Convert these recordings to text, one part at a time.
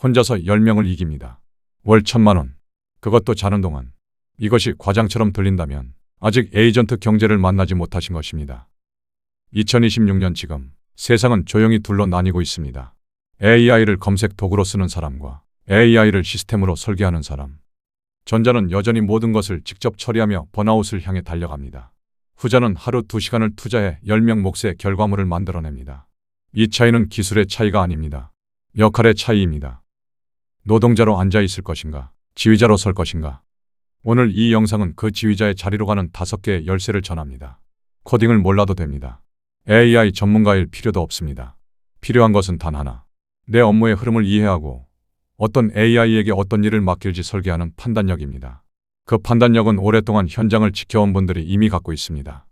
혼자서 10명을 이깁니다. 월 1,000만 원. 그것도 자는 동안. 이것이 과장처럼 들린다면 아직 에이전트 경제를 만나지 못하신 것입니다. 2026년 지금 세상은 조용히 둘로 나뉘고 있습니다. AI를 검색 도구로 쓰는 사람과 AI를 시스템으로 설계하는 사람. 전자는 여전히 모든 것을 직접 처리하며 번아웃을 향해 달려갑니다. 후자는 하루 2시간을 투자해 10명 몫의 결과물을 만들어냅니다. 이 차이는 기술의 차이가 아닙니다. 역할의 차이입니다. 노동자로 앉아 있을 것인가, 지휘자로 설 것인가. 오늘 이 영상은 그 지휘자의 자리로 가는 5개의 열쇠를 전합니다. 코딩을 몰라도 됩니다. AI 전문가일 필요도 없습니다. 필요한 것은 단 하나. 내 업무의 흐름을 이해하고 어떤 AI에게 어떤 일을 맡길지 설계하는 판단력입니다. 그 판단력은 오랫동안 현장을 지켜온 분들이 이미 갖고 있습니다.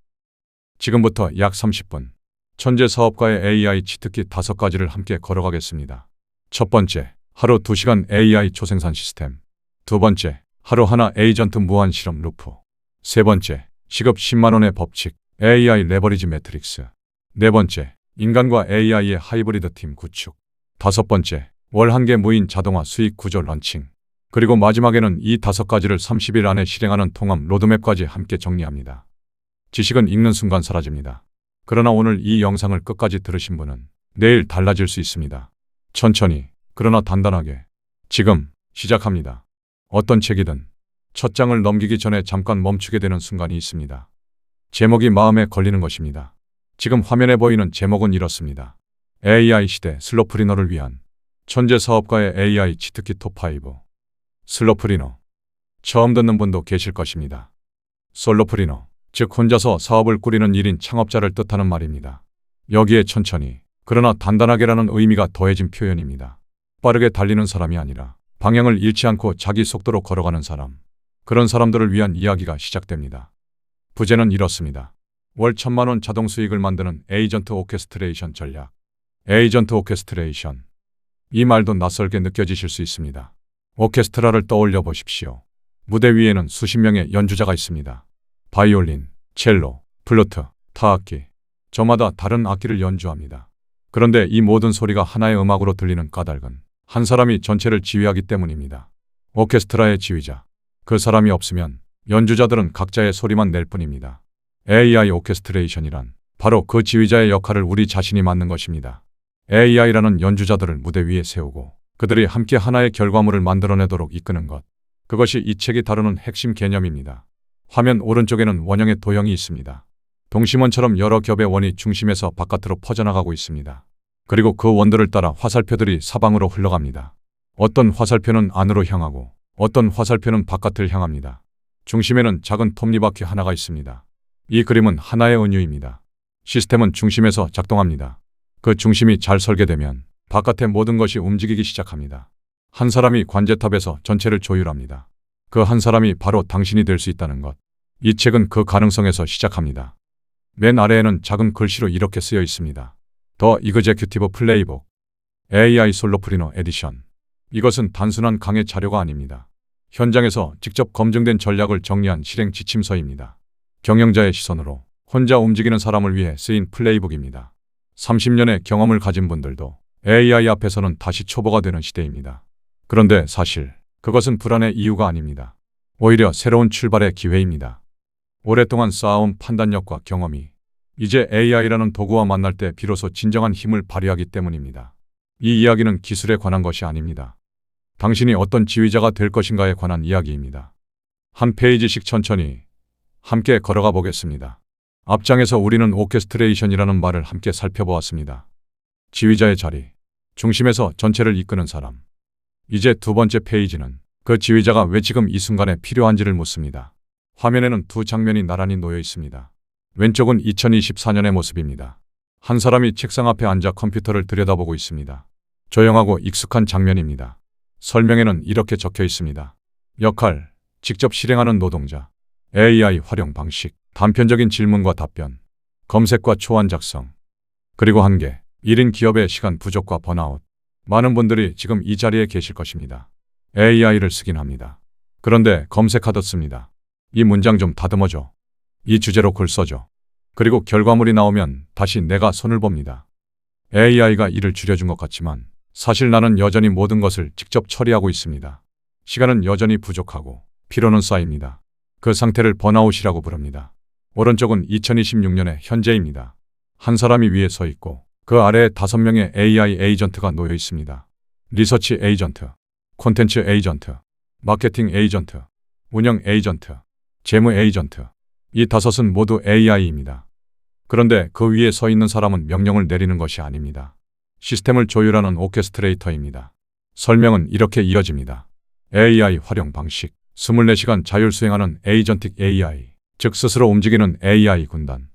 지금부터 약 30분. 천재 사업가의 AI 치트키 5가지를 함께 걸어가겠습니다. 첫 번째, 하루 2시간 AI 초생산 시스템. 두 번째, 하루 하나 에이전트 무한 실험 루프. 세 번째, 시급 10만 원의 법칙, AI 레버리지 매트릭스. 네 번째, 인간과 AI의 하이브리드 팀 구축. 다섯 번째, 월 1개 무인 자동화 수익 구조 런칭. 그리고 마지막에는 이 5가지를 30일 안에 실행하는 통합 로드맵까지 함께 정리합니다. 지식은 읽는 순간 사라집니다. 그러나 오늘 이 영상을 끝까지 들으신 분은 내일 달라질 수 있습니다. 천천히, 그러나 단단하게. 지금 시작합니다. 어떤 책이든 첫 장을 넘기기 전에 잠깐 멈추게 되는 순간이 있습니다. 제목이 마음에 걸리는 것입니다. 지금 화면에 보이는 제목은 이렇습니다. AI 시대 슬로프리너를 위한 천재 사업가의 AI 치트키 톱5. 슬로프리너. 처음 듣는 분도 계실 것입니다. 솔로프리너, 즉 혼자서 사업을 꾸리는 1인 창업자를 뜻하는 말입니다. 여기에 천천히, 그러나 단단하게라는 의미가 더해진 표현입니다. 빠르게 달리는 사람이 아니라 방향을 잃지 않고 자기 속도로 걸어가는 사람. 그런 사람들을 위한 이야기가 시작됩니다. 부제는 이렇습니다. 월 1,000만 원 자동 수익을 만드는 에이전트 오케스트레이션 전략. 에이전트 오케스트레이션. 이 말도 낯설게 느껴지실 수 있습니다. 오케스트라를 떠올려 보십시오. 무대 위에는 수십 명의 연주자가 있습니다. 바이올린, 첼로, 플루트, 타악기. 저마다 다른 악기를 연주합니다. 그런데 이 모든 소리가 하나의 음악으로 들리는 까닭은 한 사람이 전체를 지휘하기 때문입니다. 오케스트라의 지휘자. 그 사람이 없으면 연주자들은 각자의 소리만 낼 뿐입니다. AI 오케스트레이션이란 바로 그 지휘자의 역할을 우리 자신이 맡는 것입니다. AI라는 연주자들을 무대 위에 세우고 그들이 함께 하나의 결과물을 만들어내도록 이끄는 것. 그것이 이 책이 다루는 핵심 개념입니다. 화면 오른쪽에는 원형의 도형이 있습니다. 동심원처럼 여러 겹의 원이 중심에서 바깥으로 퍼져나가고 있습니다. 그리고 그 원들을 따라 화살표들이 사방으로 흘러갑니다. 어떤 화살표는 안으로 향하고 어떤 화살표는 바깥을 향합니다. 중심에는 작은 톱니바퀴 하나가 있습니다. 이 그림은 하나의 은유입니다. 시스템은 중심에서 작동합니다. 그 중심이 잘 설계되면 바깥의 모든 것이 움직이기 시작합니다. 한 사람이 관제탑에서 전체를 조율합니다. 그 한 사람이 바로 당신이 될 수 있다는 것. 이 책은 그 가능성에서 시작합니다. 맨 아래에는 작은 글씨로 이렇게 쓰여 있습니다. 더 이그제큐티브 플레이북 AI 솔로프리너 에디션. 이것은 단순한 강의 자료가 아닙니다. 현장에서 직접 검증된 전략을 정리한 실행 지침서입니다. 경영자의 시선으로 혼자 움직이는 사람을 위해 쓰인 플레이북입니다. 30년의 경험을 가진 분들도 AI 앞에서는 다시 초보가 되는 시대입니다. 그런데 사실 그것은 불안의 이유가 아닙니다. 오히려 새로운 출발의 기회입니다. 오랫동안 쌓아온 판단력과 경험이 이제 AI라는 도구와 만날 때 비로소 진정한 힘을 발휘하기 때문입니다. 이 이야기는 기술에 관한 것이 아닙니다. 당신이 어떤 지휘자가 될 것인가에 관한 이야기입니다. 한 페이지씩 천천히 함께 걸어가 보겠습니다. 앞장에서 우리는 오케스트레이션이라는 말을 함께 살펴보았습니다. 지휘자의 자리, 중심에서 전체를 이끄는 사람. 이제 두 번째 페이지는 그 지휘자가 왜 지금 이 순간에 필요한지를 묻습니다. 화면에는 두 장면이 나란히 놓여 있습니다. 왼쪽은 2024년의 모습입니다. 한 사람이 책상 앞에 앉아 컴퓨터를 들여다보고 있습니다. 조용하고 익숙한 장면입니다. 설명에는 이렇게 적혀 있습니다. 역할, 직접 실행하는 노동자, AI 활용 방식, 단편적인 질문과 답변, 검색과 초안 작성, 그리고 한계, 1인 기업의 시간 부족과 번아웃. 많은 분들이 지금 이 자리에 계실 것입니다. AI를 쓰긴 합니다. 그런데 검색하듯 씁니다. 이 문장 좀 다듬어줘. 이 주제로 글 써줘. 그리고 결과물이 나오면 다시 내가 손을 봅니다. AI가 일을 줄여준 것 같지만 사실 나는 여전히 모든 것을 직접 처리하고 있습니다. 시간은 여전히 부족하고 피로는 쌓입니다. 그 상태를 번아웃이라고 부릅니다. 오른쪽은 2026년의 현재입니다. 한 사람이 위에 서 있고 그 아래에 5명의 AI 에이전트가 놓여 있습니다. 리서치 에이전트, 콘텐츠 에이전트, 마케팅 에이전트, 운영 에이전트, 재무 에이전트. 이 5은 모두 AI입니다. 그런데 그 위에 서 있는 사람은 명령을 내리는 것이 아닙니다. 시스템을 조율하는 오케스트레이터입니다. 설명은 이렇게 이어집니다. AI 활용 방식, 24시간 자율 수행하는 에이전틱 AI, 즉 스스로 움직이는 AI 군단.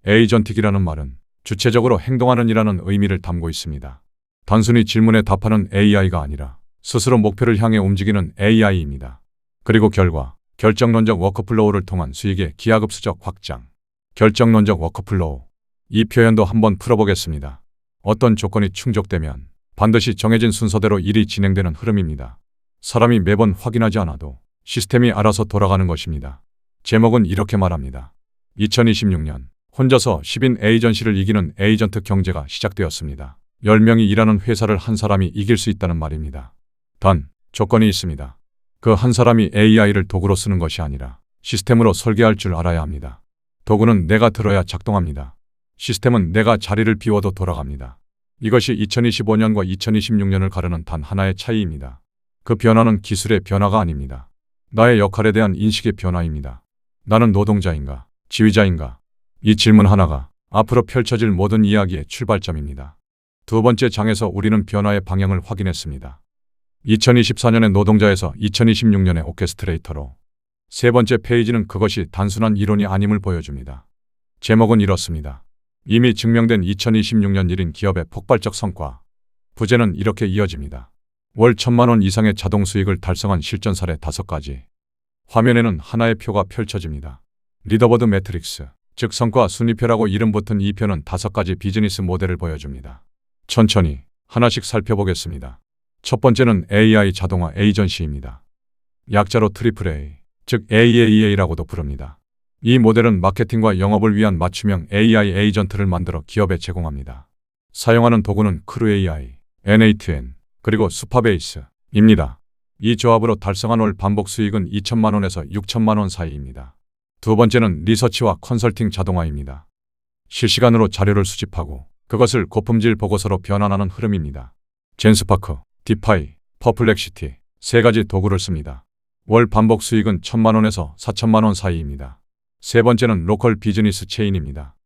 에이전틱이라는 말은 주체적으로 행동하는 이라는 의미를 담고 있습니다. 단순히 질문에 답하는 AI가 아니라 스스로 목표를 향해 움직이는 AI입니다. 그리고 결과, 결정론적 워크플로우를 통한 수익의 기하급수적 확장. 결정론적 워크플로우. 이 표현도 한번 풀어보겠습니다. 어떤 조건이 충족되면 반드시 정해진 순서대로 일이 진행되는 흐름입니다. 사람이 매번 확인하지 않아도 시스템이 알아서 돌아가는 것입니다. 제목은 이렇게 말합니다. 2026년 혼자서 10인 에이전시를 이기는 에이전트 경제가 시작되었습니다. 10명이 일하는 회사를 한 사람이 이길 수 있다는 말입니다. 단, 조건이 있습니다. 그 한 사람이 AI를 도구로 쓰는 것이 아니라 시스템으로 설계할 줄 알아야 합니다. 도구는 내가 들어야 작동합니다. 시스템은 내가 자리를 비워도 돌아갑니다. 이것이 2025년과 2026년을 가르는 단 하나의 차이입니다. 그 변화는 기술의 변화가 아닙니다. 나의 역할에 대한 인식의 변화입니다. 나는 노동자인가, 지휘자인가? 이 질문 하나가 앞으로 펼쳐질 모든 이야기의 출발점입니다. 두 번째 장에서 우리는 변화의 방향을 확인했습니다. 2024년의 노동자에서 2026년의 오케스트레이터로. 세 번째 페이지는 그것이 단순한 이론이 아님을 보여줍니다. 제목은 이렇습니다. 이미 증명된 2026년 1인 기업의 폭발적 성과. 부제는 이렇게 이어집니다. 월 1,000만 원 이상의 자동 수익을 달성한 실전 사례 5가지. 화면에는 하나의 표가 펼쳐집니다. 리더보드 매트릭스, 즉 성과 순위표라고 이름 붙은 이 표는 5가지 비즈니스 모델을 보여줍니다. 천천히 하나씩 살펴보겠습니다. 첫 번째는 AI 자동화 에이전시입니다. 약자로 AAA, 즉 AAEA라고도 부릅니다. 이 모델은 마케팅과 영업을 위한 맞춤형 AI 에이전트를 만들어 기업에 제공합니다. 사용하는 도구는 크루AI, N8N, 그리고 수파베이스입니다. 이 조합으로 달성한 월 반복 수익은 2천만 원에서 6천만 원 사이입니다. 두 번째는 리서치와 컨설팅 자동화입니다. 실시간으로 자료를 수집하고 그것을 고품질 보고서로 변환하는 흐름입니다. 젠스파크, 디파이, 퍼플렉시티 3가지 도구를 씁니다. 월 반복 수익은 1,000만 원에서 4천만 원 사이입니다. 세 번째는 로컬 비즈니스 체인입니다.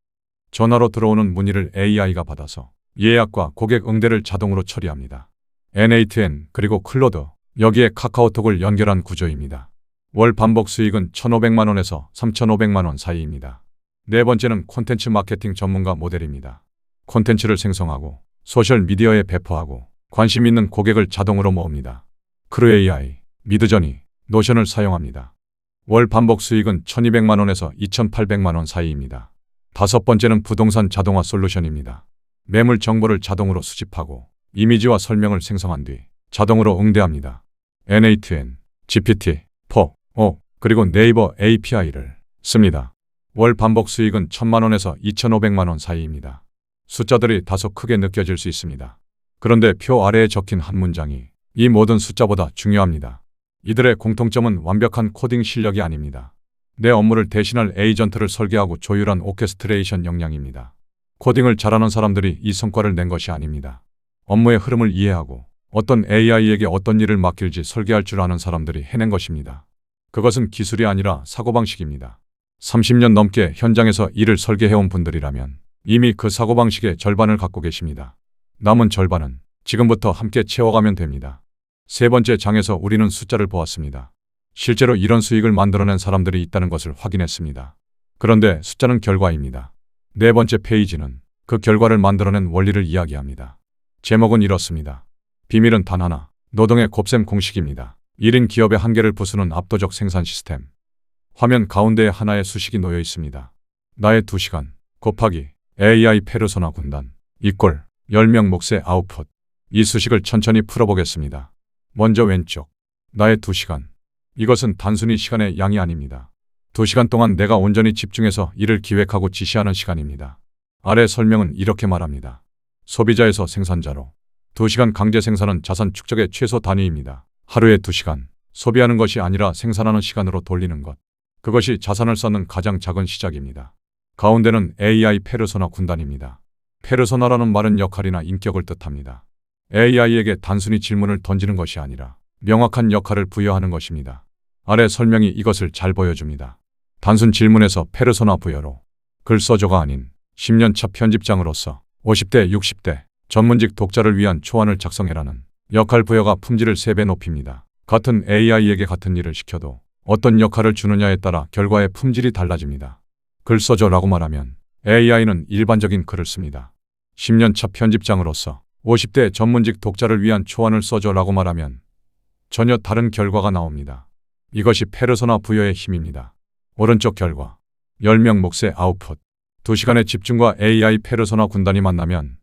전화로 들어오는 문의를 AI가 받아서 예약과 고객 응대를 자동으로 처리합니다. N8N 그리고 클로드, 여기에 카카오톡을 연결한 구조입니다. 월 반복 수익은 1,500만 원에서 3,500만 원 사이입니다. 네 번째는 콘텐츠 마케팅 전문가 모델입니다. 콘텐츠를 생성하고 소셜미디어에 배포하고 관심 있는 고객을 자동으로 모읍니다. 크루AI, 미드저니, 노션을 사용합니다. 월 반복 수익은 1,200만 원에서 2,800만 원 사이입니다. 다섯 번째는 부동산 자동화 솔루션입니다. 매물 정보를 자동으로 수집하고 이미지와 설명을 생성한 뒤 자동으로 응대합니다. N8N, GPT-4, 그리고 네이버 API를 씁니다. 월 반복 수익은 1,000만 원에서 2,500만 원 사이입니다. 숫자들이 다소 크게 느껴질 수 있습니다. 그런데 표 아래에 적힌 한 문장이 이 모든 숫자보다 중요합니다. 이들의 공통점은 완벽한 코딩 실력이 아닙니다. 내 업무를 대신할 에이전트를 설계하고 조율한 오케스트레이션 역량입니다. 코딩을 잘하는 사람들이 이 성과를 낸 것이 아닙니다. 업무의 흐름을 이해하고 어떤 AI에게 어떤 일을 맡길지 설계할 줄 아는 사람들이 해낸 것입니다. 그것은 기술이 아니라 사고방식입니다. 30년 넘게 현장에서 일을 설계해온 분들이라면 이미 그 사고방식의 절반을 갖고 계십니다. 남은 절반은 지금부터 함께 채워가면 됩니다. 세 번째 장에서 우리는 숫자를 보았습니다. 실제로 이런 수익을 만들어낸 사람들이 있다는 것을 확인했습니다. 그런데 숫자는 결과입니다. 네 번째 페이지는 그 결과를 만들어낸 원리를 이야기합니다. 제목은 이렇습니다. 비밀은 단 하나, 노동의 곱셈 공식입니다. 1인 기업의 한계를 부수는 압도적 생산 시스템. 화면 가운데에 하나의 수식이 놓여 있습니다. 나의 2시간 곱하기 AI 페르소나 군단 이꼴 10명 몫의 아웃풋. 이 수식을 천천히 풀어보겠습니다. 먼저 왼쪽. 나의 2시간. 이것은 단순히 시간의 양이 아닙니다. 2시간 동안 내가 온전히 집중해서 일을 기획하고 지시하는 시간입니다. 아래 설명은 이렇게 말합니다. 소비자에서 생산자로. 2시간 강제 생산은 자산 축적의 최소 단위입니다. 하루에 2시간. 소비하는 것이 아니라 생산하는 시간으로 돌리는 것. 그것이 자산을 쌓는 가장 작은 시작입니다. 가운데는 AI 페르소나 군단입니다. 페르소나라는 말은 역할이나 인격을 뜻합니다. AI에게 단순히 질문을 던지는 것이 아니라 명확한 역할을 부여하는 것입니다. 아래 설명이 이것을 잘 보여줍니다. 단순 질문에서 페르소나 부여로 글 써줘가 아닌 10년차 편집장으로서 50대, 60대 전문직 독자를 위한 초안을 작성해라는 역할 부여가 품질을 3배 높입니다. 같은 AI에게 같은 일을 시켜도 어떤 역할을 주느냐에 따라 결과의 품질이 달라집니다. 글 써줘라고 말하면 AI는 일반적인 글을 씁니다. 10년차 편집장으로서 50대 전문직 독자를 위한 초안을 써줘라고 말하면 전혀 다른 결과가 나옵니다. 이것이 페르소나 부여의 힘입니다. 오른쪽 결과 10명 몫의 아웃풋. 2시간의 집중과 AI 페르소나 군단이 만나면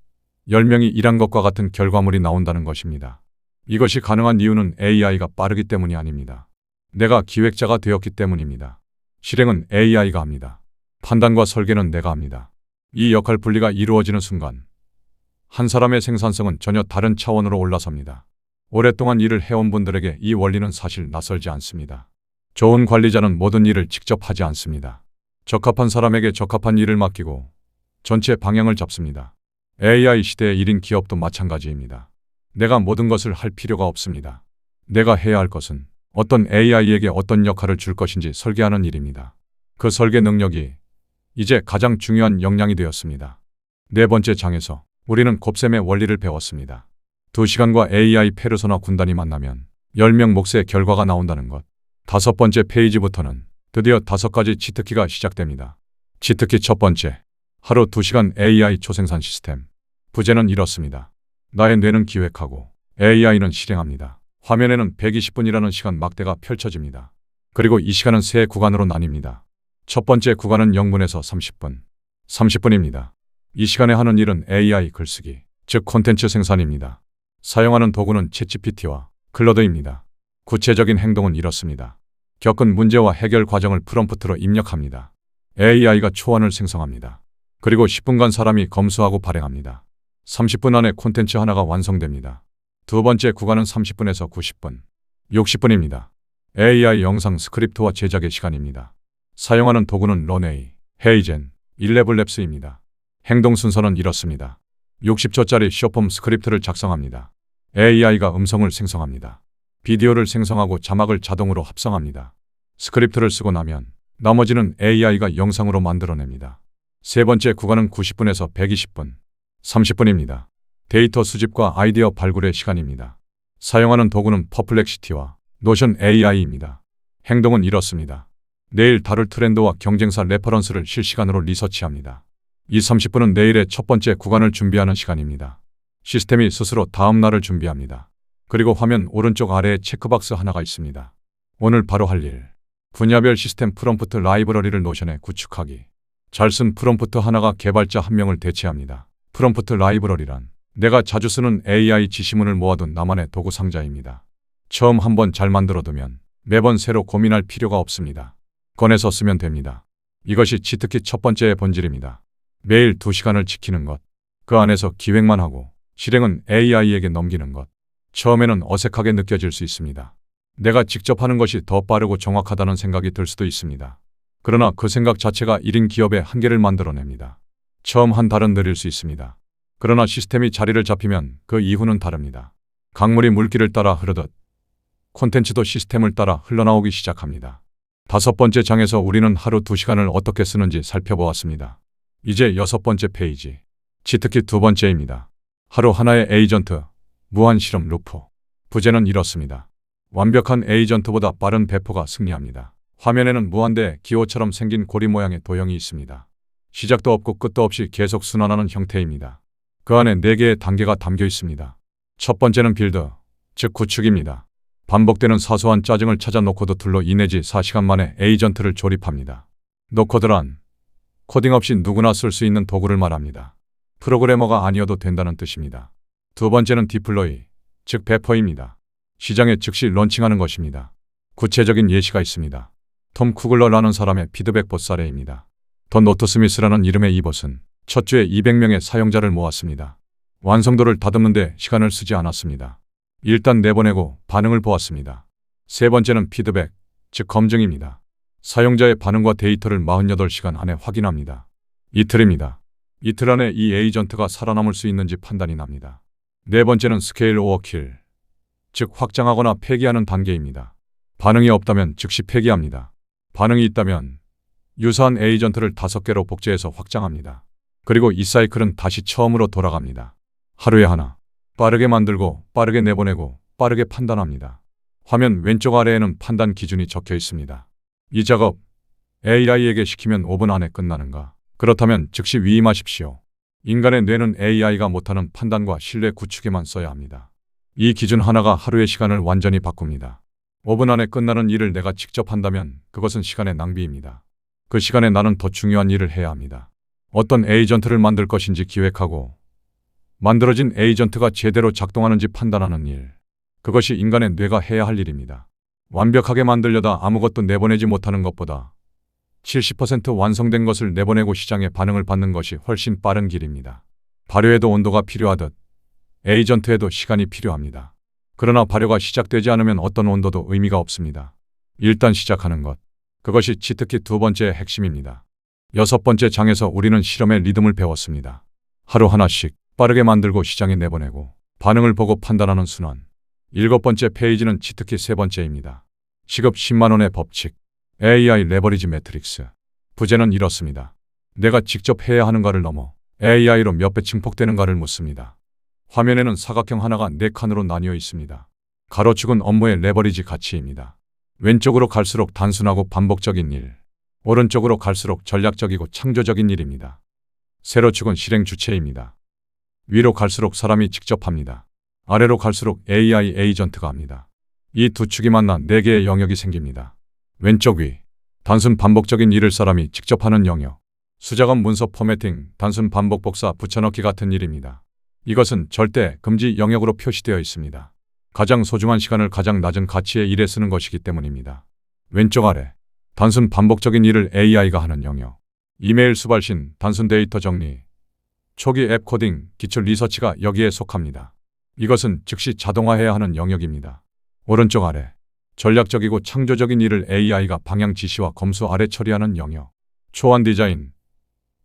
10명이 일한 것과 같은 결과물이 나온다는 것입니다. 이것이 가능한 이유는 AI가 빠르기 때문이 아닙니다. 내가 기획자가 되었기 때문입니다. 실행은 AI가 합니다. 판단과 설계는 내가 합니다. 이 역할 분리가 이루어지는 순간 한 사람의 생산성은 전혀 다른 차원으로 올라섭니다. 오랫동안 일을 해온 분들에게 이 원리는 사실 낯설지 않습니다. 좋은 관리자는 모든 일을 직접 하지 않습니다. 적합한 사람에게 적합한 일을 맡기고 전체 방향을 잡습니다. AI 시대의 1인 기업도 마찬가지입니다. 내가 모든 것을 할 필요가 없습니다. 내가 해야 할 것은 어떤 AI에게 어떤 역할을 줄 것인지 설계하는 일입니다. 그 설계 능력이 이제 가장 중요한 역량이 되었습니다. 4번째 장에서 우리는 곱셈의 원리를 배웠습니다. 2시간과 AI 페르소나 군단이 만나면 10명 몫의 결과가 나온다는 것. 5번째 페이지부터는 드디어 5가지 치트키가 시작됩니다. 치트키 첫 번째, 하루 2시간 AI 초생산 시스템. 부제는 이렇습니다. 나의 뇌는 기획하고 AI는 실행합니다. 화면에는 120분이라는 시간 막대가 펼쳐집니다. 그리고 이 시간은 3구간으로 나뉩니다. 첫 번째 구간은 0분에서 30분. 30분입니다. 이 시간에 하는 일은 AI 글쓰기, 즉 콘텐츠 생산입니다. 사용하는 도구는 챗GPT와 클로드입니다. 구체적인 행동은 이렇습니다. 겪은 문제와 해결 과정을 프롬프트로 입력합니다. AI가 초안을 생성합니다. 그리고 10분간 사람이 검수하고 발행합니다. 30분 안에 콘텐츠 하나가 완성됩니다. 두 번째 구간은 30분에서 90분, 60분입니다. AI 영상 스크립트와 제작의 시간입니다. 사용하는 도구는 런웨이, 헤이젠, 11랩스입니다. 행동 순서는 이렇습니다. 60초짜리 쇼폼 스크립트를 작성합니다. AI가 음성을 생성합니다. 비디오를 생성하고 자막을 자동으로 합성합니다. 스크립트를 쓰고 나면 나머지는 AI가 영상으로 만들어냅니다. 세 번째 구간은 90분에서 120분, 30분입니다. 데이터 수집과 아이디어 발굴의 시간입니다. 사용하는 도구는 퍼플렉시티와 노션 AI입니다. 행동은 이렇습니다. 내일 다룰 트렌드와 경쟁사 레퍼런스를 실시간으로 리서치합니다. 이 30분은 내일의 첫 번째 구간을 준비하는 시간입니다. 시스템이 스스로 다음 날을 준비합니다. 그리고 화면 오른쪽 아래에 체크박스 하나가 있습니다. 오늘 바로 할 일. 분야별 시스템 프롬프트 라이브러리를 노션에 구축하기. 잘 쓴 프롬프트 하나가 개발자 한 명을 대체합니다. 프롬프트 라이브러리란 내가 자주 쓰는 AI 지시문을 모아둔 나만의 도구 상자입니다. 처음 한번 잘 만들어두면 매번 새로 고민할 필요가 없습니다. 꺼내서 쓰면 됩니다. 이것이 치트키 첫 번째의 본질입니다. 매일 2시간을 지키는 것. 그 안에서 기획만 하고 실행은 AI에게 넘기는 것. 처음에는 어색하게 느껴질 수 있습니다. 내가 직접 하는 것이 더 빠르고 정확하다는 생각이 들 수도 있습니다. 그러나 그 생각 자체가 1인 기업의 한계를 만들어냅니다. 처음 한 달은 느릴 수 있습니다. 그러나 시스템이 자리를 잡히면 그 이후는 다릅니다. 강물이 물길을 따라 흐르듯 콘텐츠도 시스템을 따라 흘러나오기 시작합니다. 5번째 장에서 우리는 하루 2시간을 어떻게 쓰는지 살펴보았습니다. 이제 6번째 페이지. 치트키 2번째입니다. 하루 하나의 에이전트, 무한 실험 루프. 부제는 이렇습니다. 완벽한 에이전트보다 빠른 배포가 승리합니다. 화면에는 무한대 기호처럼 생긴 고리 모양의 도형이 있습니다. 시작도 없고 끝도 없이 계속 순환하는 형태입니다. 그 안에 4개의 단계가 담겨 있습니다. 첫 번째는 빌드, 즉 구축입니다. 반복되는 사소한 짜증을 찾아 노코드 툴로 2 내지 4시간 만에 에이전트를 조립합니다. 노코드란 코딩 없이 누구나 쓸 수 있는 도구를 말합니다. 프로그래머가 아니어도 된다는 뜻입니다. 두 번째는 디플로이, 즉 배포입니다. 시장에 즉시 런칭하는 것입니다. 구체적인 예시가 있습니다. 톰 쿠글러라는 사람의 피드백 봇 사례입니다. 더 노트 스미스라는 이름의 이 봇은 첫 주에 200명의 사용자를 모았습니다. 완성도를 다듬는데 시간을 쓰지 않았습니다. 일단 내보내고 반응을 보았습니다. 세 번째는 피드백, 즉 검증입니다. 사용자의 반응과 데이터를 48시간 안에 확인합니다. 이틀입니다. 이틀 안에 이 에이전트가 살아남을 수 있는지 판단이 납니다. 네 번째는 스케일 오어 킬, 즉 확장하거나 폐기하는 단계입니다. 반응이 없다면 즉시 폐기합니다. 반응이 있다면 유사한 에이전트를 5개로 복제해서 확장합니다. 그리고 이 사이클은 다시 처음으로 돌아갑니다. 하루에 하나, 빠르게 만들고 빠르게 내보내고 빠르게 판단합니다. 화면 왼쪽 아래에는 판단 기준이 적혀 있습니다. 이 작업 AI에게 시키면 5분 안에 끝나는가? 그렇다면 즉시 위임하십시오. 인간의 뇌는 AI가 못하는 판단과 신뢰 구축에만 써야 합니다. 이 기준 하나가 하루의 시간을 완전히 바꿉니다. 5분 안에 끝나는 일을 내가 직접 한다면 그것은 시간의 낭비입니다. 그 시간에 나는 더 중요한 일을 해야 합니다. 어떤 에이전트를 만들 것인지 기획하고 만들어진 에이전트가 제대로 작동하는지 판단하는 일. 그것이 인간의 뇌가 해야 할 일입니다. 완벽하게 만들려다 아무것도 내보내지 못하는 것보다 70% 완성된 것을 내보내고 시장의 반응을 받는 것이 훨씬 빠른 길입니다. 발효에도 온도가 필요하듯 에이전트에도 시간이 필요합니다. 그러나 발효가 시작되지 않으면 어떤 온도도 의미가 없습니다. 일단 시작하는 것. 그것이 치트키 두 번째의 핵심입니다. 6번째 장에서 우리는 실험의 리듬을 배웠습니다. 하루 하나씩 빠르게 만들고 시장에 내보내고 반응을 보고 판단하는 순환. 7번째 페이지는 치트키 세 번째입니다. 시급 10만 원의 법칙. AI 레버리지 매트릭스. 부제는 이렇습니다. 내가 직접 해야 하는가를 넘어 AI로 몇 배 증폭되는가를 묻습니다. 화면에는 사각형 하나가 4칸으로 나뉘어 있습니다. 가로축은 업무의 레버리지 가치입니다. 왼쪽으로 갈수록 단순하고 반복적인 일, 오른쪽으로 갈수록 전략적이고 창조적인 일입니다. 세로축은 실행 주체입니다. 위로 갈수록 사람이 직접 합니다. 아래로 갈수록 AI 에이전트가 합니다. 이 두 축이 만나 4개의 영역이 생깁니다. 왼쪽 위, 단순 반복적인 일을 사람이 직접 하는 영역. 수작업 문서 포매팅, 단순 반복 복사 붙여넣기 같은 일입니다. 이것은 절대 금지 영역으로 표시되어 있습니다. 가장 소중한 시간을 가장 낮은 가치의 일에 쓰는 것이기 때문입니다. 왼쪽 아래, 단순 반복적인 일을 AI가 하는 영역. 이메일 수발신, 단순 데이터 정리, 초기 앱 코딩, 기출 리서치가 여기에 속합니다. 이것은 즉시 자동화해야 하는 영역입니다. 오른쪽 아래, 전략적이고 창조적인 일을 AI가 방향 지시와 검수 아래 처리하는 영역. 초안 디자인,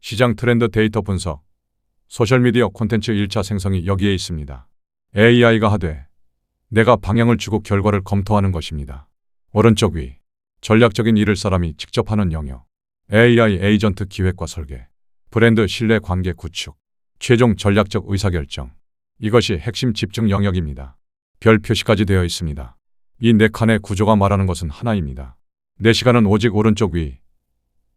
시장 트렌드 데이터 분석, 소셜미디어 콘텐츠 1차 생성이 여기에 있습니다. AI가 하되 내가 방향을 주고 결과를 검토하는 것입니다. 오른쪽 위, 전략적인 일을 사람이 직접 하는 영역. AI 에이전트 기획과 설계, 브랜드 신뢰 관계 구축, 최종 전략적 의사결정. 이것이 핵심 집중 영역입니다. 별 표시까지 되어 있습니다. 이 4칸의 구조가 말하는 것은 하나입니다. 내 시간은 오직 오른쪽 위,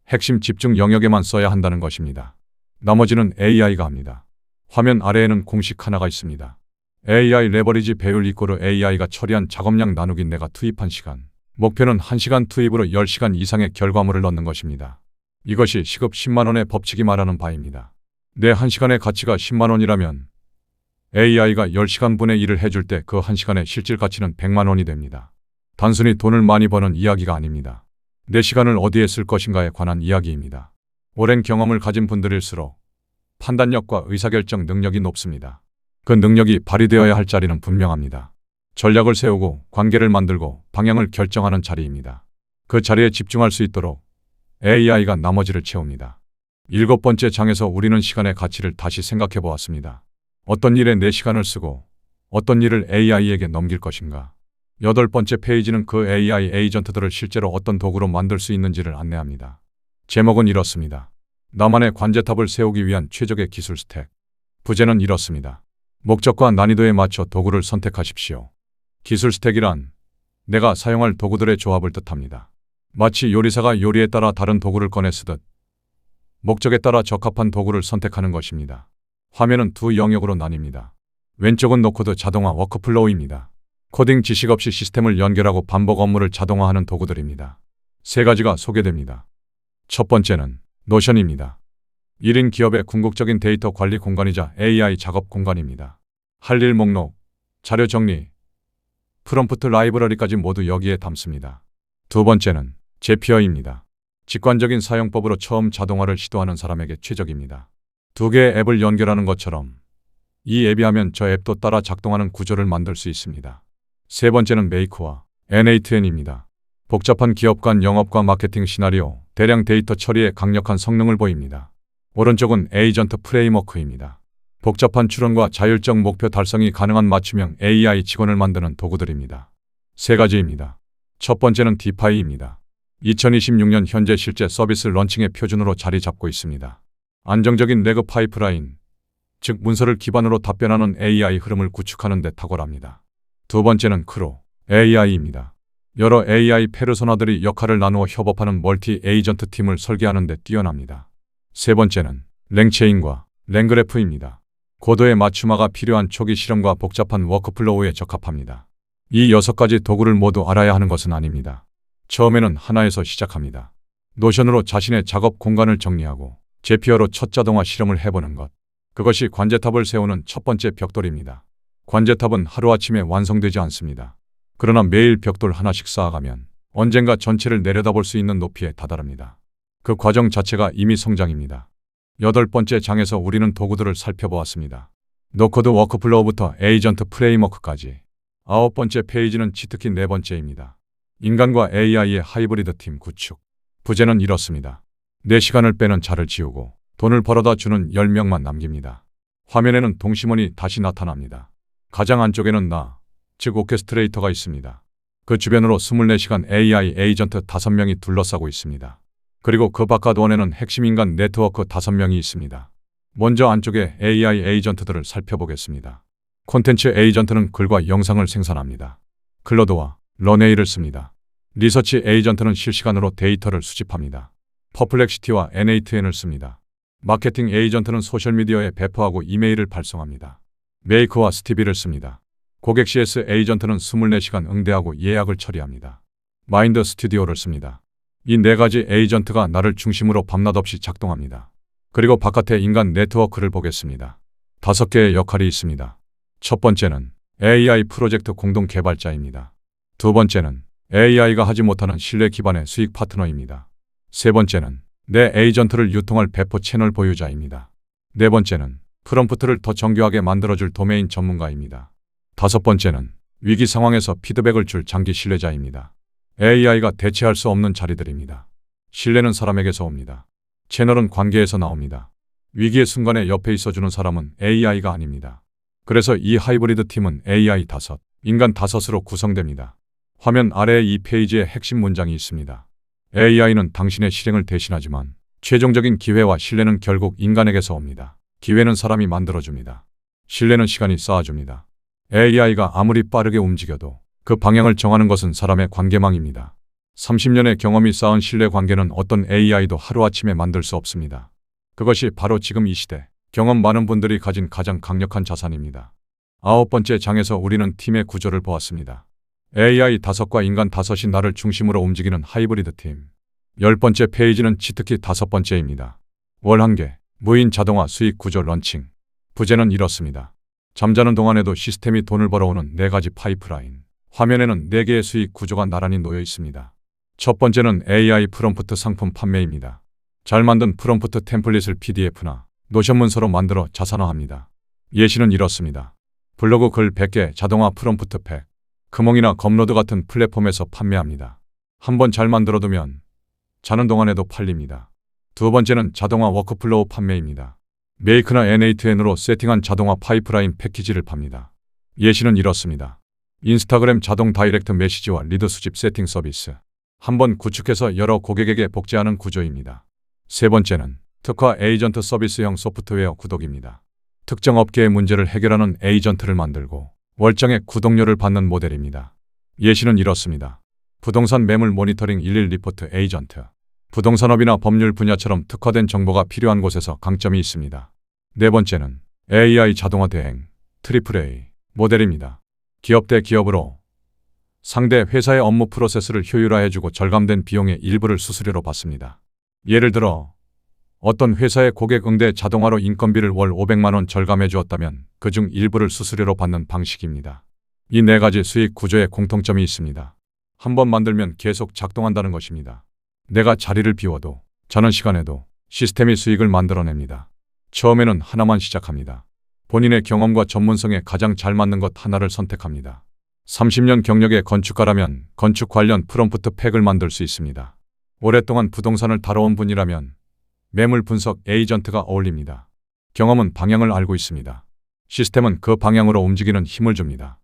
핵심 집중 영역에만 써야 한다는 것입니다. 나머지는 AI가 합니다. 화면 아래에는 공식 하나가 있습니다. AI 레버리지 배율 이꼬르 AI가 처리한 작업량 나누기 내가 투입한 시간. 목표는 1시간 투입으로 10시간 이상의 결과물을 넣는 것입니다. 이것이 시급 10만 원의 법칙이 말하는 바입니다. 내 1시간의 가치가 10만 원이라면 AI가 10시간 분의 1을 해줄 때 그 1시간의 실질 가치는 100만 원이 됩니다. 단순히 돈을 많이 버는 이야기가 아닙니다. 내 시간을 어디에 쓸 것인가에 관한 이야기입니다. 오랜 경험을 가진 분들일수록 판단력과 의사결정 능력이 높습니다. 그 능력이 발휘되어야 할 자리는 분명합니다. 전략을 세우고 관계를 만들고 방향을 결정하는 자리입니다. 그 자리에 집중할 수 있도록 AI가 나머지를 채웁니다. 7번째 장에서 우리는 시간의 가치를 다시 생각해 보았습니다. 어떤 일에 내 시간을 쓰고 어떤 일을 AI에게 넘길 것인가. 8번째 페이지는 그 AI 에이전트들을 실제로 어떤 도구로 만들 수 있는지를 안내합니다. 제목은 이렇습니다. 나만의 관제탑을 세우기 위한 최적의 기술 스택. 부제는 이렇습니다. 목적과 난이도에 맞춰 도구를 선택하십시오. 기술 스택이란 내가 사용할 도구들의 조합을 뜻합니다. 마치 요리사가 요리에 따라 다른 도구를 꺼내 쓰듯 목적에 따라 적합한 도구를 선택하는 것입니다. 화면은 두 영역으로 나뉩니다. 왼쪽은 노코드 자동화 워크플로우입니다. 코딩 지식 없이 시스템을 연결하고 반복 업무를 자동화하는 도구들입니다. 3가지가 소개됩니다. 첫 번째는 노션입니다. 1인 기업의 궁극적인 데이터 관리 공간이자 AI 작업 공간입니다. 할 일 목록, 자료 정리, 프롬프트 라이브러리까지 모두 여기에 담습니다. 두 번째는 제피어입니다. 직관적인 사용법으로 처음 자동화를 시도하는 사람에게 최적입니다. 2개의 앱을 연결하는 것처럼 이 앱이 하면 저 앱도 따라 작동하는 구조를 만들 수 있습니다. 세 번째는 메이크와 N8N입니다. 복잡한 기업 간 영업과 마케팅 시나리오, 대량 데이터 처리에 강력한 성능을 보입니다. 오른쪽은 에이전트 프레임워크입니다. 복잡한 추론과 자율적 목표 달성이 가능한 맞춤형 AI 직원을 만드는 도구들입니다. 세 가지입니다. 첫 번째는 디파이입니다. 2026년 현재 실제 서비스 런칭의 표준으로 자리 잡고 있습니다. 안정적인 레그 파이프라인, 즉 문서를 기반으로 답변하는 AI 흐름을 구축하는 데 탁월합니다. 두 번째는 크로 AI입니다. 여러 AI 페르소나들이 역할을 나누어 협업하는 멀티 에이전트 팀을 설계하는 데 뛰어납니다. 세 번째는 랭체인과 랭그래프입니다. 고도의 맞춤화가 필요한 초기 실험과 복잡한 워크플로우에 적합합니다. 이 6가지 도구를 모두 알아야 하는 것은 아닙니다. 처음에는 하나에서 시작합니다. 노션으로 자신의 작업 공간을 정리하고 제피어로 첫 자동화 실험을 해보는 것. 그것이 관제탑을 세우는 첫 번째 벽돌입니다. 관제탑은 하루아침에 완성되지 않습니다. 그러나 매일 벽돌 하나씩 쌓아가면 언젠가 전체를 내려다볼 수 있는 높이에 다다릅니다. 그 과정 자체가 이미 성장입니다. 8번째 장에서 우리는 도구들을 살펴보았습니다. 노코드 워크플로우부터 에이전트 프레임워크까지. 9번째 페이지는 치트키 4번째입니다. 인간과 AI의 하이브리드 팀 구축. 부제는 이렇습니다. 내 시간을 빼는 자를 지우고 돈을 벌어다 주는 10명만 남깁니다. 화면에는 동심원이 다시 나타납니다. 가장 안쪽에는 나, 즉 오케스트레이터가 있습니다. 그 주변으로 24시간 AI 에이전트 5명이 둘러싸고 있습니다. 그리고 그 바깥 원에는 핵심 인간 네트워크 5명이 있습니다. 먼저 안쪽에 AI 에이전트들을 살펴보겠습니다. 콘텐츠 에이전트는 글과 영상을 생산합니다. 클로드와 런웨이를 씁니다. 리서치 에이전트는 실시간으로 데이터를 수집합니다. 퍼플렉시티와 N8N을 씁니다. 마케팅 에이전트는 소셜미디어에 배포하고 이메일을 발송합니다. 메이크와 스티비를 씁니다. 고객 CS 에이전트는 24시간 응대하고 예약을 처리합니다. 마인드 스튜디오를 씁니다. 이 4가지 에이전트가 나를 중심으로 밤낮 없이 작동합니다. 그리고 바깥의 인간 네트워크를 보겠습니다. 5개의 역할이 있습니다. 첫 번째는 AI 프로젝트 공동 개발자입니다. 두 번째는 AI가 하지 못하는 신뢰 기반의 수익 파트너입니다. 세 번째는 내 에이전트를 유통할 배포 채널 보유자입니다. 네 번째는 프롬프트를 더 정교하게 만들어줄 도메인 전문가입니다. 다섯 번째는 위기 상황에서 피드백을 줄 장기 신뢰자입니다. AI가 대체할 수 없는 자리들입니다. 신뢰는 사람에게서 옵니다. 채널은 관계에서 나옵니다. 위기의 순간에 옆에 있어주는 사람은 AI가 아닙니다. 그래서 이 하이브리드 팀은 AI 5, 인간 5으로 구성됩니다. 화면 아래의 이 페이지에 핵심 문장이 있습니다. AI는 당신의 실행을 대신하지만 최종적인 기회와 신뢰는 결국 인간에게서 옵니다. 기회는 사람이 만들어줍니다. 신뢰는 시간이 쌓아줍니다. AI가 아무리 빠르게 움직여도 그 방향을 정하는 것은 사람의 관계망입니다. 30년의 경험이 쌓은 신뢰 관계는 어떤 AI도 하루아침에 만들 수 없습니다. 그것이 바로 지금 이 시대, 경험 많은 분들이 가진 가장 강력한 자산입니다. 9번째 장에서 우리는 팀의 구조를 보았습니다. AI 5과 인간 5이 나를 중심으로 움직이는 하이브리드 팀. 10번째 페이지는 치트키 5번째입니다. 월 한계, 무인 자동화 수익 구조 런칭. 부제는 이렇습니다. 잠자는 동안에도 시스템이 돈을 벌어오는 4가지 파이프라인. 화면에는 4개의 수익 구조가 나란히 놓여 있습니다. 첫 번째는 AI 프롬프트 상품 판매입니다. 잘 만든 프롬프트 템플릿을 PDF나 노션 문서로 만들어 자산화합니다. 예시는 이렇습니다. 블로그 글 100개 자동화 프롬프트 팩. 금홍이나 검로드 같은 플랫폼에서 판매합니다. 한번 잘 만들어두면 자는 동안에도 팔립니다. 두 번째는 자동화 워크플로우 판매입니다. 메이크나 N8N으로 세팅한 자동화 파이프라인 패키지를 팝니다. 예시는 이렇습니다. 인스타그램 자동 다이렉트 메시지와 리드 수집 세팅 서비스. 한번 구축해서 여러 고객에게 복제하는 구조입니다. 세 번째는 특화 에이전트 서비스형 소프트웨어 구독입니다. 특정 업계의 문제를 해결하는 에이전트를 만들고 월정액 구독료를 받는 모델입니다. 예시는 이렇습니다. 부동산 매물 모니터링 11 리포트 에이전트. 부동산업이나 법률 분야처럼 특화된 정보가 필요한 곳에서 강점이 있습니다. 네 번째는 AI 자동화 대행, AAA 모델입니다. 기업 대 기업으로 상대 회사의 업무 프로세스를 효율화해주고 절감된 비용의 일부를 수수료로 받습니다. 예를 들어 어떤 회사의 고객 응대 자동화로 인건비를 월 500만 원 절감해 주었다면 그중 일부를 수수료로 받는 방식입니다. 이 4가지 수익 구조에 공통점이 있습니다. 한번 만들면 계속 작동한다는 것입니다. 내가 자리를 비워도 자는 시간에도 시스템이 수익을 만들어냅니다. 처음에는 하나만 시작합니다. 본인의 경험과 전문성에 가장 잘 맞는 것 하나를 선택합니다. 30년 경력의 건축가라면 건축 관련 프롬프트 팩을 만들 수 있습니다. 오랫동안 부동산을 다뤄온 분이라면 매물 분석 에이전트가 어울립니다. 경험은 방향을 알고 있습니다. 시스템은 그 방향으로 움직이는 힘을 줍니다.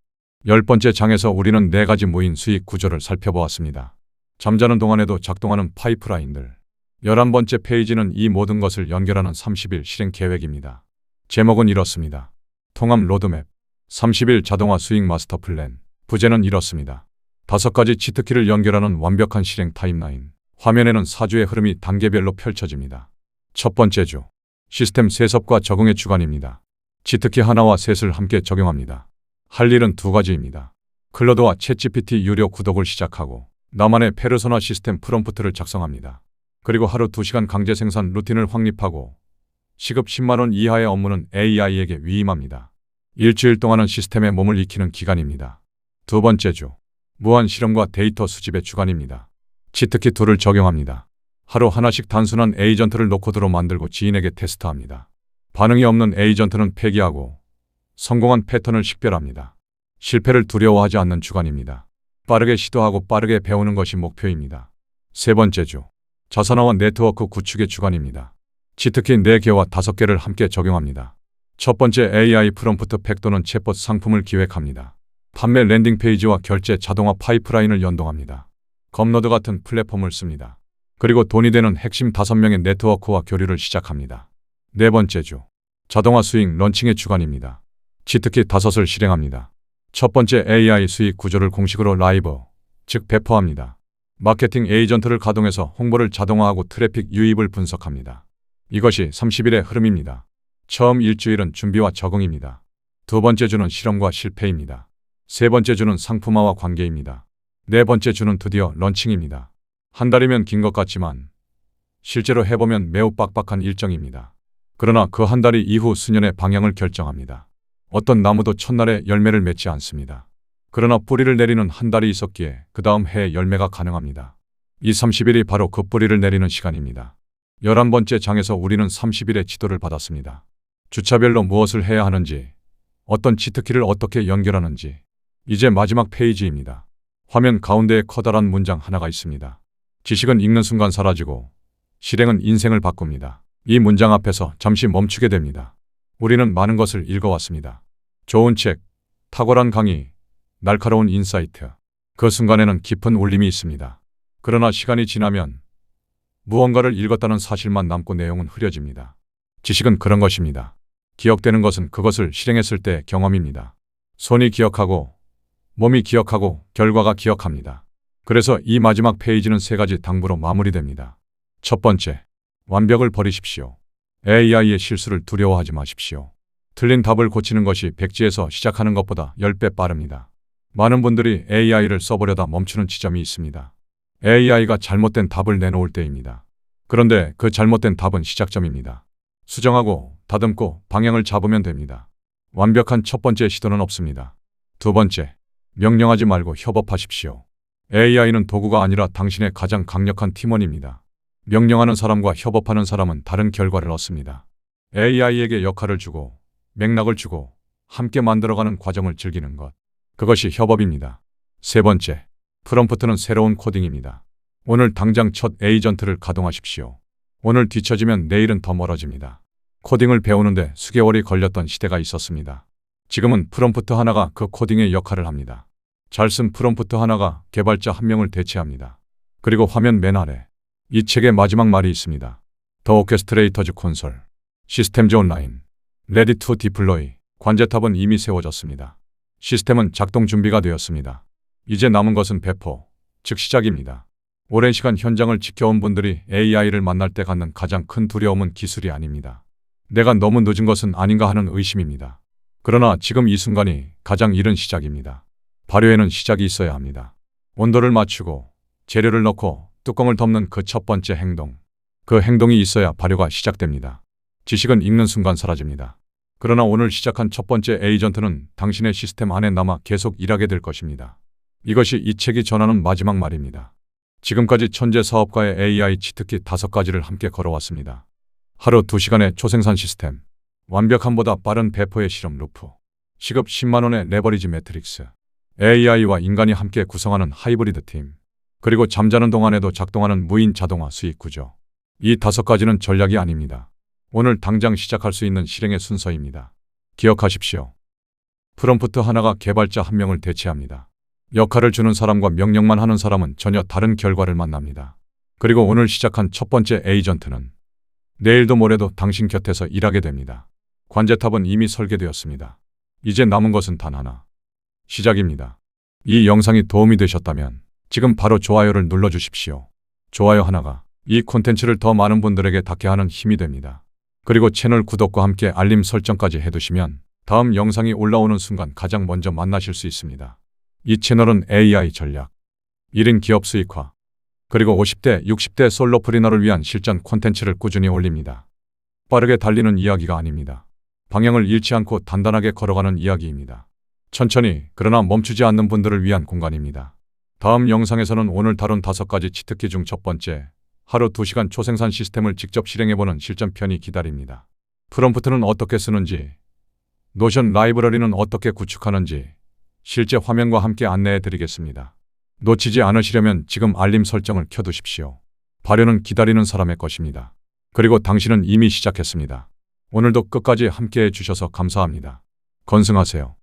10번째 장에서 우리는 4가지 모인 수익 구조를 살펴보았습니다. 잠자는 동안에도 작동하는 파이프라인들. 11번째 페이지는 이 모든 것을 연결하는 30일 실행 계획입니다. 제목은 이렇습니다. 통합 로드맵, 30일 자동화 수익 마스터 플랜. 부제는 이렇습니다. 5가지 치트키를 연결하는 완벽한 실행 타임라인. 화면에는 4주의 흐름이 단계별로 펼쳐집니다. 첫 번째 주, 시스템 세섭과 적응의 주간입니다. 치트키 하나와 셋을 함께 적용합니다. 할 일은 2가지입니다. 클로드와 챗GPT 유료 구독을 시작하고 나만의 페르소나 시스템 프롬프트를 작성합니다. 그리고 하루 2시간 강제 생산 루틴을 확립하고 시급 10만 원 이하의 업무는 AI에게 위임합니다. 일주일 동안은 시스템에 몸을 익히는 기간입니다. 2번째 주, 무한 실험과 데이터 수집의 주간입니다. 치트키 2를 적용합니다. 하루 하나씩 단순한 에이전트를 노코드로 만들고 지인에게 테스트합니다. 반응이 없는 에이전트는 폐기하고 성공한 패턴을 식별합니다. 실패를 두려워하지 않는 주간입니다. 빠르게 시도하고 빠르게 배우는 것이 목표입니다. 3번째 주, 자산화와 네트워크 구축의 주간입니다. 치트키 4개와 5개를 함께 적용합니다. 첫 번째 AI 프롬프트 팩 또는 챗봇 상품을 기획합니다. 판매 랜딩 페이지와 결제 자동화 파이프라인을 연동합니다. 검노드 같은 플랫폼을 씁니다. 그리고 돈이 되는 핵심 5명의 네트워크와 교류를 시작합니다. 4번째 주, 자동화 수익 런칭의 주간입니다. 치트키 5을 실행합니다. 첫 번째 AI 수익 구조를 공식으로 라이브, 즉 배포합니다. 마케팅 에이전트를 가동해서 홍보를 자동화하고 트래픽 유입을 분석합니다. 이것이 30일의 흐름입니다. 처음 일주일은 준비와 적응입니다. 2번째 주는 실험과 실패입니다. 3번째 주는 상품화와 관계입니다. 4번째 주는 드디어 런칭입니다. 한 달이면 긴 것 같지만 실제로 해보면 매우 빡빡한 일정입니다. 그러나 그 한 달이 이후 수년의 방향을 결정합니다. 어떤 나무도 첫날에 열매를 맺지 않습니다. 그러나 뿌리를 내리는 한 달이 있었기에 그 다음 해에 열매가 가능합니다. 이 30일이 바로 그 뿌리를 내리는 시간입니다. 11번째 장에서 우리는 30일의 지도를 받았습니다. 주차별로 무엇을 해야 하는지, 어떤 치트키를 어떻게 연결하는지. 이제 마지막 페이지입니다. 화면 가운데에 커다란 문장 하나가 있습니다. 지식은 읽는 순간 사라지고 실행은 인생을 바꿉니다. 이 문장 앞에서 잠시 멈추게 됩니다. 우리는 많은 것을 읽어왔습니다. 좋은 책, 탁월한 강의, 날카로운 인사이트. 그 순간에는 깊은 울림이 있습니다. 그러나 시간이 지나면 무언가를 읽었다는 사실만 남고 내용은 흐려집니다. 지식은 그런 것입니다. 기억되는 것은 그것을 실행했을 때의 경험입니다. 손이 기억하고 몸이 기억하고 결과가 기억합니다. 그래서 이 마지막 페이지는 3가지 당부로 마무리됩니다. 첫 번째, 완벽을 버리십시오. AI의 실수를 두려워하지 마십시오. 틀린 답을 고치는 것이 백지에서 시작하는 것보다 10배 빠릅니다. 많은 분들이 AI를 써보려다 멈추는 지점이 있습니다. AI가 잘못된 답을 내놓을 때입니다. 그런데 그 잘못된 답은 시작점입니다. 수정하고 다듬고 방향을 잡으면 됩니다. 완벽한 첫 번째 시도는 없습니다. 2번째, 명령하지 말고 협업하십시오. AI는 도구가 아니라 당신의 가장 강력한 팀원입니다. 명령하는 사람과 협업하는 사람은 다른 결과를 얻습니다. AI에게 역할을 주고 맥락을 주고 함께 만들어가는 과정을 즐기는 것. 그것이 협업입니다. 3번째, 프롬프트는 새로운 코딩입니다. 오늘 당장 첫 에이전트를 가동하십시오. 오늘 뒤처지면 내일은 더 멀어집니다. 코딩을 배우는데 수개월이 걸렸던 시대가 있었습니다. 지금은 프롬프트 하나가 그 코딩의 역할을 합니다. 잘 쓴 프롬프트 하나가 개발자 1명을 대체합니다. 그리고 화면 맨 아래 이 책의 마지막 말이 있습니다. 더 오케스트레이터즈 콘솔, 시스템즈 온라인, 레디 투 디플로이. 관제탑은 이미 세워졌습니다. 시스템은 작동 준비가 되었습니다. 이제 남은 것은 배포, 즉 시작입니다. 오랜 시간 현장을 지켜온 분들이 AI를 만날 때 갖는 가장 큰 두려움은 기술이 아닙니다. 내가 너무 늦은 것은 아닌가 하는 의심입니다. 그러나 지금 이 순간이 가장 이른 시작입니다. 발효에는 시작이 있어야 합니다. 온도를 맞추고 재료를 넣고 뚜껑을 덮는 그 첫 번째 행동. 그 행동이 있어야 발효가 시작됩니다. 지식은 읽는 순간 사라집니다. 그러나 오늘 시작한 첫 번째 에이전트는 당신의 시스템 안에 남아 계속 일하게 될 것입니다. 이것이 이 책이 전하는 마지막 말입니다. 지금까지 천재 사업가의 AI 치트키 5가지를 함께 걸어왔습니다. 하루 2시간의 초생산 시스템, 완벽함보다 빠른 배포의 실험 루프. 시급 10만 원의 레버리지 매트릭스. AI와 인간이 함께 구성하는 하이브리드 팀. 그리고 잠자는 동안에도 작동하는 무인 자동화 수익 구조. 이 5가지는 전략이 아닙니다. 오늘 당장 시작할 수 있는 실행의 순서입니다. 기억하십시오. 프롬프트 하나가 개발자 한 명을 대체합니다. 역할을 주는 사람과 명령만 하는 사람은 전혀 다른 결과를 만납니다. 그리고 오늘 시작한 첫 번째 에이전트는 내일도 모레도 당신 곁에서 일하게 됩니다. 관제탑은 이미 설계되었습니다. 이제 남은 것은 단 하나. 시작입니다. 이 영상이 도움이 되셨다면 지금 바로 좋아요를 눌러주십시오. 좋아요 하나가 이 콘텐츠를 더 많은 분들에게 닿게 하는 힘이 됩니다. 그리고 채널 구독과 함께 알림 설정까지 해두시면 다음 영상이 올라오는 순간 가장 먼저 만나실 수 있습니다. 이 채널은 AI 전략, 1인 기업 수익화, 그리고 50대, 60대 솔로프리너를 위한 실전 콘텐츠를 꾸준히 올립니다. 빠르게 달리는 이야기가 아닙니다. 방향을 잃지 않고 단단하게 걸어가는 이야기입니다. 천천히 그러나 멈추지 않는 분들을 위한 공간입니다. 다음 영상에서는 오늘 다룬 5가지 치트키 중 첫 번째, 하루 2시간 초생산 시스템을 직접 실행해보는 실전편이 기다립니다. 프롬프트는 어떻게 쓰는지, 노션 라이브러리는 어떻게 구축하는지 실제 화면과 함께 안내해 드리겠습니다. 놓치지 않으시려면 지금 알림 설정을 켜두십시오. 발효는 기다리는 사람의 것입니다. 그리고 당신은 이미 시작했습니다. 오늘도 끝까지 함께해 주셔서 감사합니다. 건승하세요.